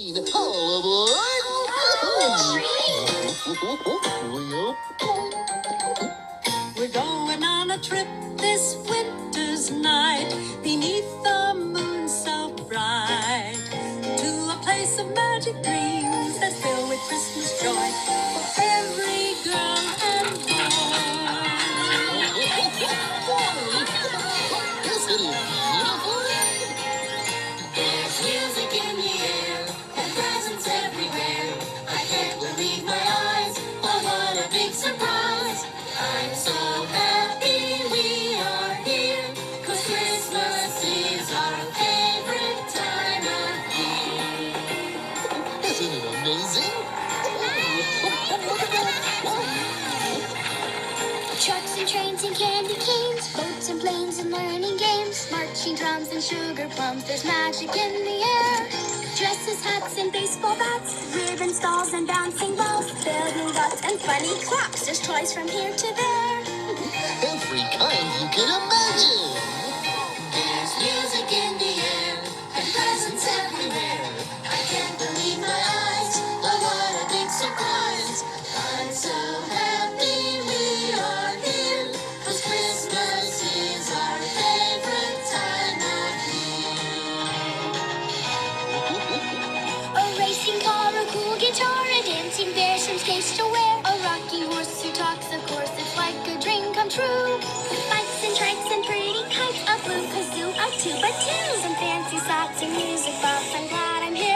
Halloween! All aboard! We're going on a trip this winter's night beneath the moon so bright to a place of magic dreams that's filled with Christmas joy for every girl and boy. Yes, it is beautiful. There's music in the air and presents everywhere. I can't believe my eyes. Oh, what a big surprise. I'm so happy we are here, 'cause Christmas is our favorite time of year. Isn't it amazing? Look at that. Trucks and trains and candy canes, boats and planes and learning games, marching drums and sugar plums, there's magic in the air. Dresses, hats, and baseball bats, ribbon stalls and bouncing balls, building dots and funny clocks, there's toys from here to there. Every kind you can imagine. There's music in the air and presents everywhere. I can't believe my eyes. Oh, what a big surprise. I'm so happy we are here, 'cause Christmas is our favorite time of year. A racing car, a cool guitar, a dancing bear, some skates to wear, a rocking horse who talks, of course, it's like a dream come true. Bikes and trikes and pretty kites, a blue kazoo, a tuba tunes, and fancy socks and music box. I'm glad I'm here.